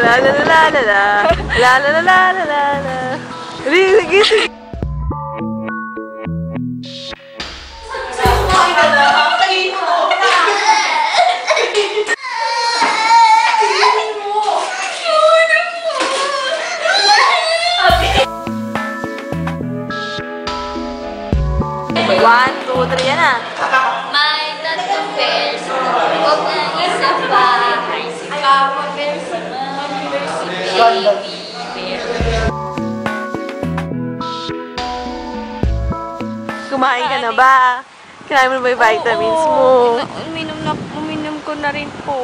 La la la la la la la la la la la la. Sige, sige. One, two, three, yan na. May tatlong bears. Huwag na isa pa. Papa bear si Mommy bear si Baby bear. Kumain ka na ba? Kinain mo na ba yung vitamins mo? Uminom ko na rin po.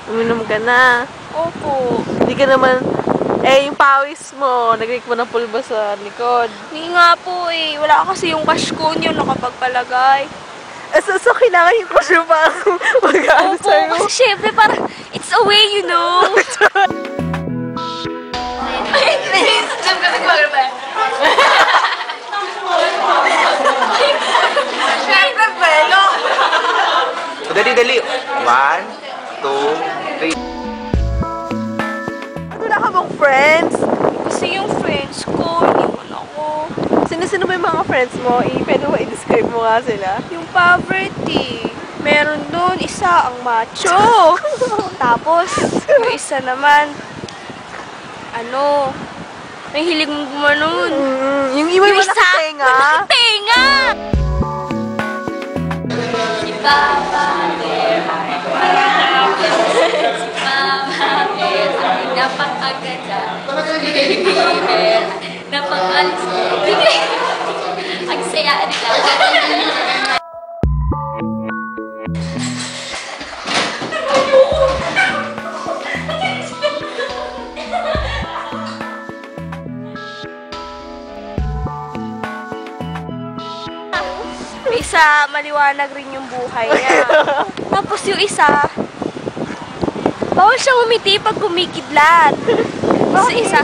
Uminom ka na. Opo. Hindi ka naman, yung pawis mo, nag-make mo ng pulba sa likod. Hindi nga po eh. Wala kasi yung cash ko yun nakapagpalagay. So kailangan yung cash mo pa ako mag-ano Opo, sa'yo. kasi syempre parang it's a way, you know. Siyempre, pelo! Dali-dali. 1, 2, 3. Wala ka bang friends? Kasi yung friends ko, iniwan ako. Sino-sino ba yung mga friends mo? Pwede mo i-describe mo nga sila? Yung poverty. Meron doon isa ang macho. Tapos, yung isa naman, may hilig mong gumanon. Yung iba Yung yung isa, nakatenga. nakatenga! Si Papa Bear, si Mama Bear, ay napakaganda. Baby Bear, napakalis. Ang saya nila. May isa, maliwanag rin yung buhay niya. Tapos yung isa, bawal siyang umiti pag kumikidlat. Tapos yung isa,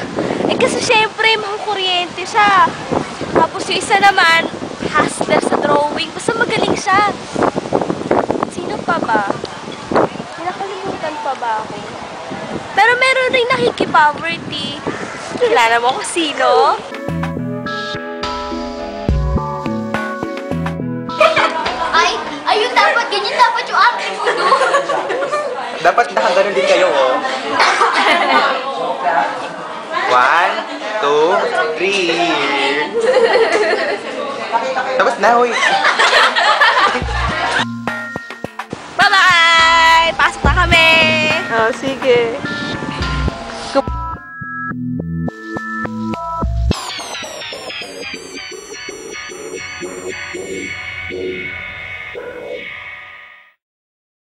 kasi syempre, mga kuryente siya. Tapos yung isa naman, hustler sa drawing. Basta magaling siya. Sino pa ba? Nakalimutan pa ba ako? Pero meron rin nakiki-poverty. Kilala mo kung sino? Ayun dapat, ganyan dapat yung acting mo, no? Dapat nakaganon din kayo, oh. 1, 2, 3. Tapos na, hoy. Bye-bye! Pasok na kami! Oh, sige. Thank you.